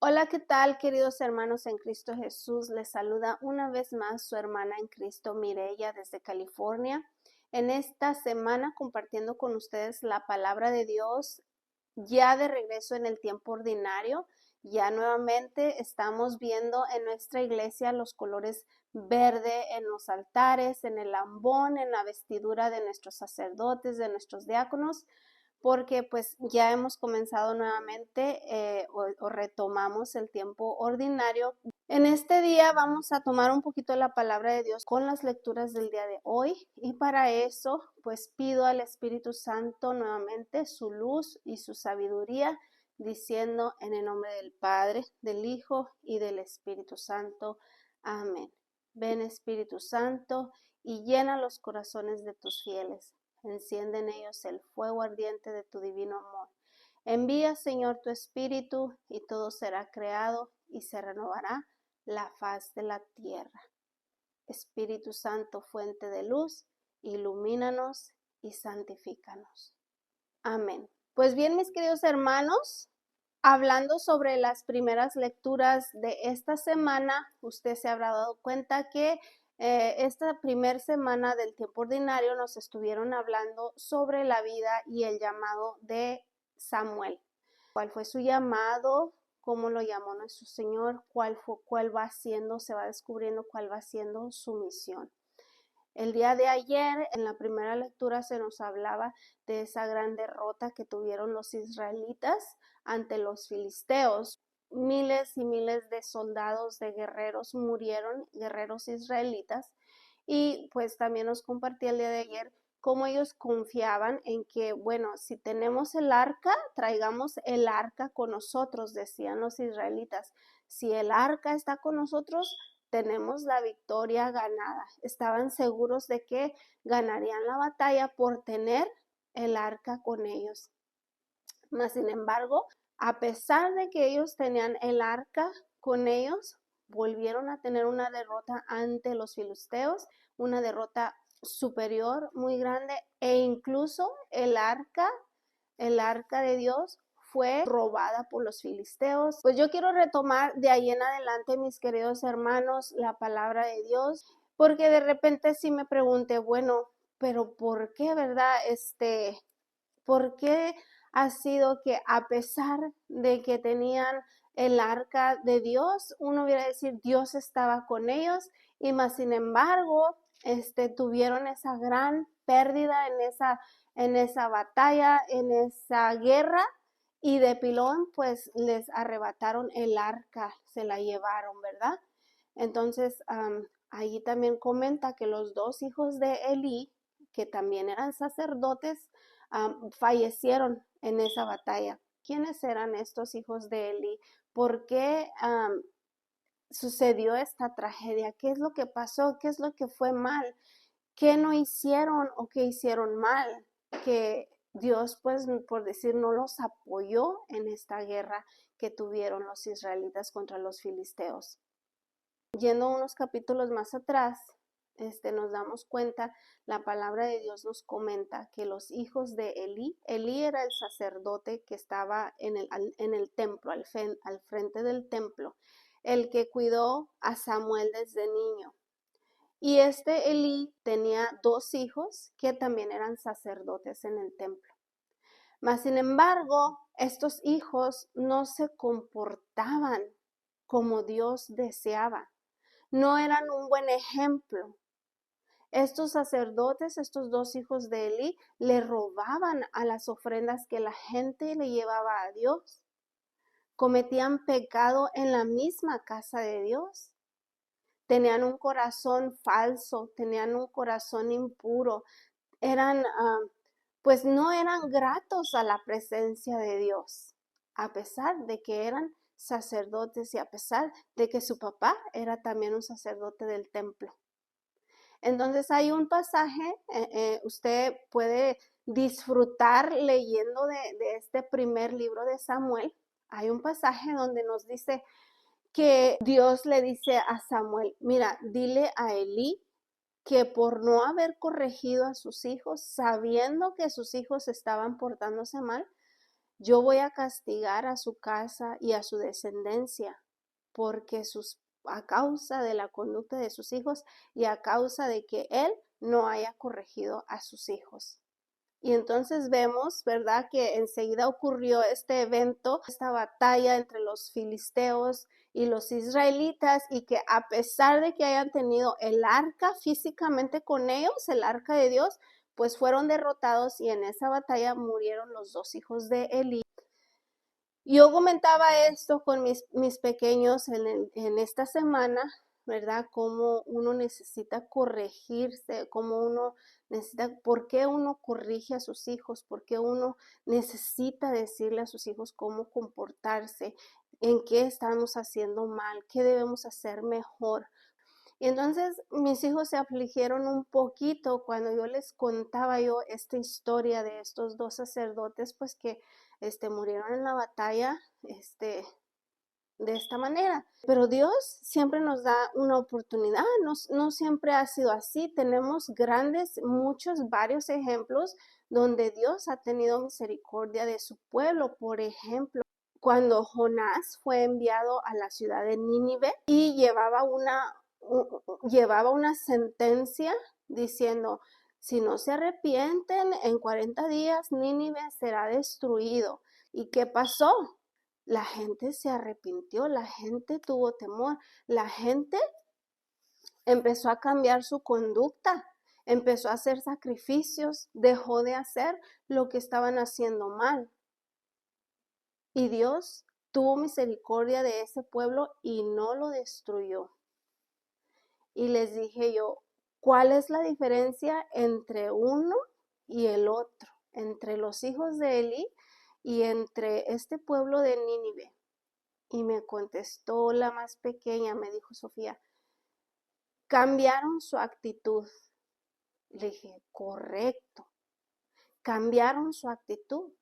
Hola, ¿qué tal, queridos hermanos en Cristo Jesús? Les saluda una vez más su hermana en Cristo, Mireya, desde California. En esta semana compartiendo con ustedes la palabra de Dios, ya de regreso en el tiempo ordinario. Ya nuevamente estamos viendo en nuestra iglesia los colores verde en los altares, en el ambón, en la vestidura de nuestros sacerdotes, de nuestros diáconos, porque pues ya hemos comenzado nuevamente o retomamos el tiempo ordinario. En este día vamos a tomar un poquito la palabra de Dios con las lecturas del día de hoy, y para eso pues pido al Espíritu Santo nuevamente su luz y su sabiduría, diciendo en el nombre del Padre, del Hijo y del Espíritu Santo. Amén. Ven, Espíritu Santo, y llena los corazones de tus fieles. Enciende en ellos el fuego ardiente de tu divino amor. Envía, Señor, tu Espíritu, y todo será creado y se renovará la faz de la tierra. Espíritu Santo, fuente de luz, ilumínanos y santifícanos. Amén. Pues bien, mis queridos hermanos, hablando sobre las primeras lecturas de esta semana, usted se habrá dado cuenta que esta primera semana del tiempo ordinario nos estuvieron hablando sobre la vida y el llamado de Samuel. ¿Cuál fue su llamado? ¿Cómo lo llamó nuestro Señor? ¿Cuál va siendo? Se va descubriendo cuál va siendo su misión. El día de ayer, en la primera lectura, se nos hablaba de esa gran derrota que tuvieron los israelitas ante los filisteos. Miles y miles de soldados, de guerreros murieron, guerreros israelitas, y pues también nos compartí el día de ayer cómo ellos confiaban en que, bueno, si tenemos el arca, traigamos el arca con nosotros, decían los israelitas. Si el arca está con nosotros, tenemos la victoria ganada. Estaban seguros de que ganarían la batalla por tener el arca con ellos. Mas, sin embargo, a pesar de que ellos tenían el arca con ellos, volvieron a tener una derrota ante los filisteos, una derrota superior, muy grande, e incluso el arca de Dios fue robada por los filisteos. Pues yo quiero retomar de ahí en adelante, mis queridos hermanos, la palabra de Dios, porque de repente sí me pregunté, bueno, pero ¿por qué, verdad? ¿Por qué ha sido que a pesar de que tenían el arca de Dios, uno hubiera decir Dios estaba con ellos, y más sin embargo, tuvieron esa gran pérdida en esa batalla, en esa guerra, y de pilón pues les arrebataron el arca, se la llevaron, ¿verdad? Entonces, allí también comenta que los dos hijos de Elí, que también eran sacerdotes, fallecieron en esa batalla. ¿Quiénes eran estos hijos de Elí? ¿Por qué sucedió esta tragedia? ¿Qué es lo que pasó? ¿Qué es lo que fue mal? ¿Qué no hicieron o qué hicieron mal? Que Dios, pues, por decir, no los apoyó en esta guerra que tuvieron los israelitas contra los filisteos. Yendo unos capítulos más atrás, nos damos cuenta, la palabra de Dios nos comenta que los hijos de Elí era el sacerdote que estaba en el templo, al frente del templo, el que cuidó a Samuel desde niño. Y Elí tenía dos hijos que también eran sacerdotes en el templo. Mas, sin embargo, estos hijos no se comportaban como Dios deseaba. No eran un buen ejemplo. Estos sacerdotes, estos dos hijos de Elí, le robaban a las ofrendas que la gente le llevaba a Dios. Cometían pecado en la misma casa de Dios. Tenían un corazón falso, tenían un corazón impuro. Pues no eran gratos a la presencia de Dios, a pesar de que eran sacerdotes y a pesar de que su papá era también un sacerdote del templo. Entonces hay un pasaje, usted puede disfrutar leyendo de este primer libro de Samuel. Hay un pasaje donde nos dice que Dios le dice a Samuel, mira, dile a Elí que por no haber corregido a sus hijos, sabiendo que sus hijos estaban portándose mal, yo voy a castigar a su casa y a su descendencia, porque a causa de la conducta de sus hijos y a causa de que él no haya corregido a sus hijos. Y entonces vemos, ¿verdad?, que enseguida ocurrió este evento, esta batalla entre los filisteos y los israelitas, y que a pesar de que hayan tenido el arca físicamente con ellos, el arca de Dios, pues fueron derrotados y en esa batalla murieron los dos hijos de Elí. Yo comentaba esto con mis pequeños en esta semana, ¿verdad? Cómo uno necesita corregirse, cómo uno necesita, por qué uno corrige a sus hijos, por qué uno necesita decirle a sus hijos cómo comportarse, en qué estamos haciendo mal, qué debemos hacer mejor. Y entonces mis hijos se afligieron un poquito cuando yo les contaba esta historia de estos dos sacerdotes, pues que murieron en la batalla, de esta manera. Pero Dios siempre nos da una oportunidad, no siempre ha sido así. Tenemos varios ejemplos donde Dios ha tenido misericordia de su pueblo. Por ejemplo, cuando Jonás fue enviado a la ciudad de Nínive y llevaba una sentencia diciendo, si no se arrepienten, en 40 días Nínive será destruido. ¿Y qué pasó? La gente se arrepintió, la gente tuvo temor, la gente empezó a cambiar su conducta, empezó a hacer sacrificios, dejó de hacer lo que estaban haciendo mal. Y Dios tuvo misericordia de ese pueblo y no lo destruyó. Y les dije yo, ¿cuál es la diferencia entre uno y el otro? Entre los hijos de Elí y entre este pueblo de Nínive. Y me contestó la más pequeña, me dijo Sofía, cambiaron su actitud. Le dije, correcto, cambiaron su actitud.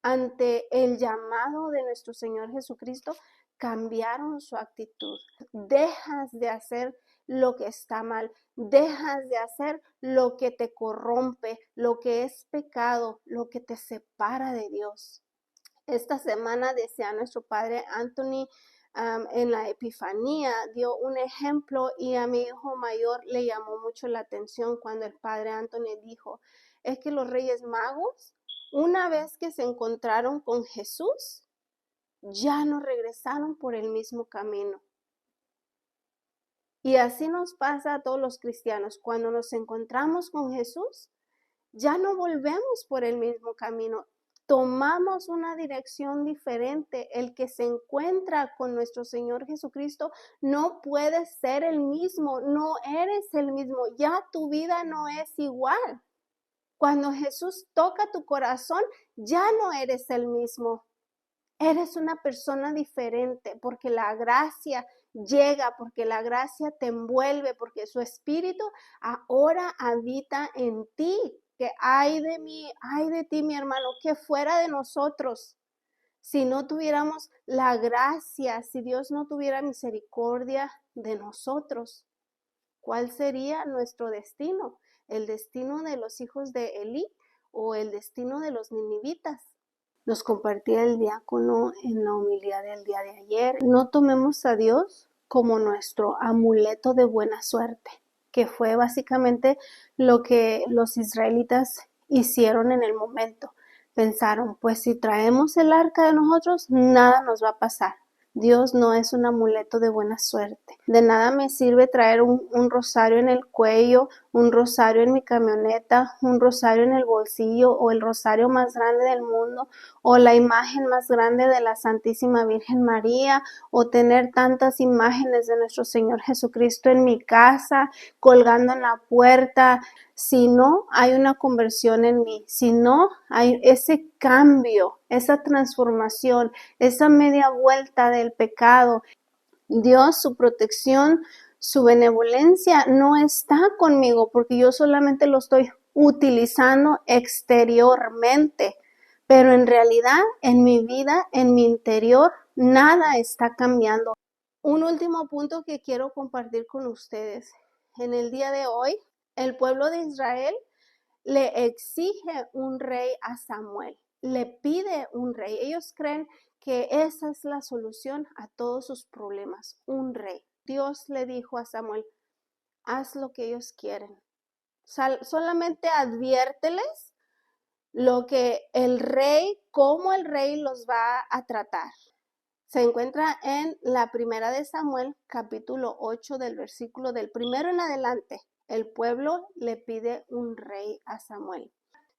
Ante el llamado de nuestro Señor Jesucristo, cambiaron su actitud. Dejas de hacer lo que está mal, dejas de hacer lo que te corrompe, lo que es pecado, lo que te separa de Dios. Esta semana decía nuestro padre Anthony en la Epifanía, dio un ejemplo y a mi hijo mayor le llamó mucho la atención cuando el padre Anthony dijo, es que los Reyes Magos, una vez que se encontraron con Jesús, ya no regresaron por el mismo camino. Y así nos pasa a todos los cristianos. Cuando nos encontramos con Jesús, ya no volvemos por el mismo camino. Tomamos una dirección diferente. El que se encuentra con nuestro Señor Jesucristo no puede ser el mismo, no eres el mismo, ya tu vida no es igual. Cuando Jesús toca tu corazón, ya no eres el mismo. Eres una persona diferente porque la gracia llega, porque la gracia te envuelve, porque su espíritu ahora habita en ti. Que ay de mí, ay de ti, mi hermano, que fuera de nosotros, si no tuviéramos la gracia, si Dios no tuviera misericordia de nosotros, ¿cuál sería nuestro destino? ¿El destino de los hijos de Elí o el destino de los ninivitas? Nos compartía el diácono en la homilía del día de ayer. No tomemos a Dios como nuestro amuleto de buena suerte, que fue básicamente lo que los israelitas hicieron en el momento. Pensaron, pues si traemos el arca de nosotros, nada nos va a pasar. Dios no es un amuleto de buena suerte. De nada me sirve traer un rosario en el cuello, un rosario en mi camioneta, un rosario en el bolsillo o el rosario más grande del mundo o la imagen más grande de la Santísima Virgen María o tener tantas imágenes de nuestro Señor Jesucristo en mi casa, colgando en la puerta. Si no hay una conversión en mí, si no hay ese cambio, esa transformación, esa media vuelta del pecado, Dios, su protección, su benevolencia no está conmigo porque yo solamente lo estoy utilizando exteriormente, pero en realidad en mi vida, en mi interior, nada está cambiando. Un último punto que quiero compartir con ustedes. En el día de hoy, el pueblo de Israel le exige un rey a Samuel. le pide un rey. Ellos creen que esa es la solución a todos sus problemas, un rey. Dios le dijo a Samuel, haz lo que ellos quieren. Solamente adviérteles lo que el rey, cómo el rey los va a tratar. Se encuentra en la primera de Samuel, capítulo 8, del versículo del 1 en adelante. El pueblo le pide un rey a Samuel.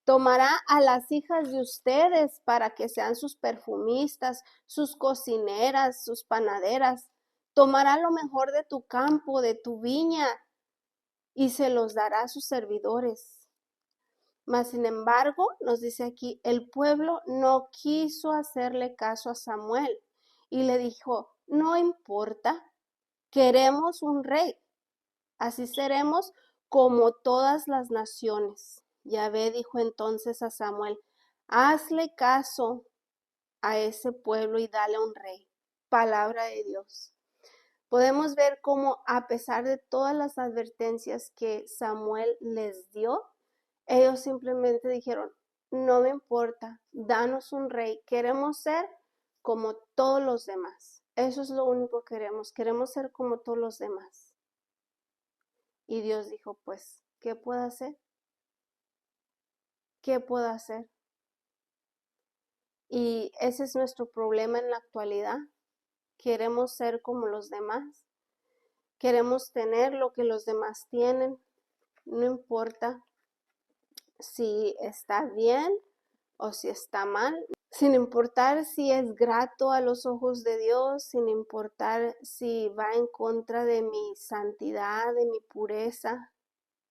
Tomará a las hijas de ustedes para que sean sus perfumistas, sus cocineras, sus panaderas. Tomará lo mejor de tu campo, de tu viña, y se los dará a sus servidores. Mas, sin embargo, nos dice aquí, el pueblo no quiso hacerle caso a Samuel y le dijo, no importa, queremos un rey, así seremos como todas las naciones. Yahvé dijo entonces a Samuel, hazle caso a ese pueblo y dale un rey. Palabra de Dios. Podemos ver cómo a pesar de todas las advertencias que Samuel les dio, ellos simplemente dijeron, no me importa, danos un rey, queremos ser como todos los demás. Eso es lo único que queremos ser como todos los demás. Y Dios dijo, pues, ¿qué puedo hacer? ¿Qué puedo hacer? Y ese es nuestro problema en la actualidad. Queremos ser como los demás. Queremos tener lo que los demás tienen. No importa si está bien o si está mal, sin importar si es grato a los ojos de Dios, sin importar si va en contra de mi santidad, de mi pureza,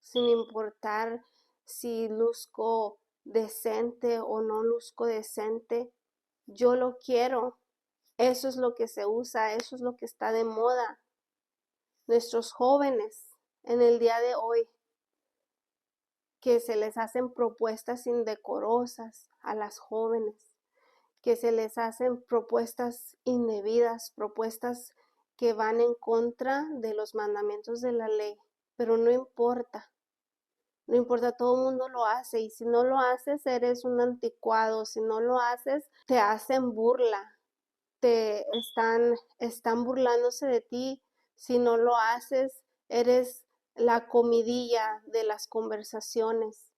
sin importar si luzco decente o no luzco decente, yo lo quiero. Eso es lo que se usa, eso es lo que está de moda. Nuestros jóvenes en el día de hoy, que se les hacen propuestas indecorosas a las jóvenes, que se les hacen propuestas indebidas, propuestas que van en contra de los mandamientos de la ley, pero no importa. No importa, todo el mundo lo hace y si no lo haces eres un anticuado, si no lo haces te hacen burla, están burlándose de ti, si no lo haces eres la comidilla de las conversaciones.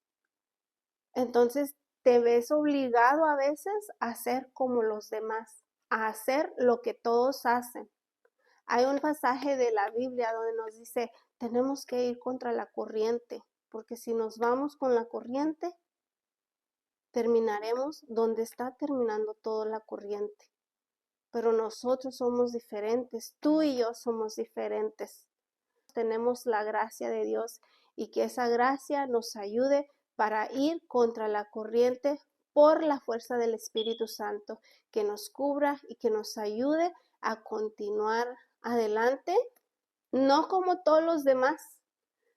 Entonces te ves obligado a veces a ser como los demás, a hacer lo que todos hacen. Hay un pasaje de la Biblia donde nos dice, tenemos que ir contra la corriente, porque si nos vamos con la corriente, terminaremos donde está terminando toda la corriente. Pero nosotros somos diferentes, tú y yo somos diferentes. Tenemos la gracia de Dios y que esa gracia nos ayude para ir contra la corriente por la fuerza del Espíritu Santo, que nos cubra y que nos ayude a continuar adelante, no como todos los demás,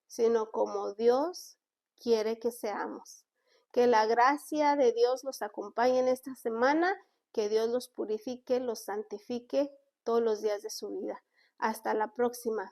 sino como Dios quiere que seamos. Que la gracia de Dios los acompañe en esta semana, que Dios los purifique, los santifique todos los días de su vida. Hasta la próxima.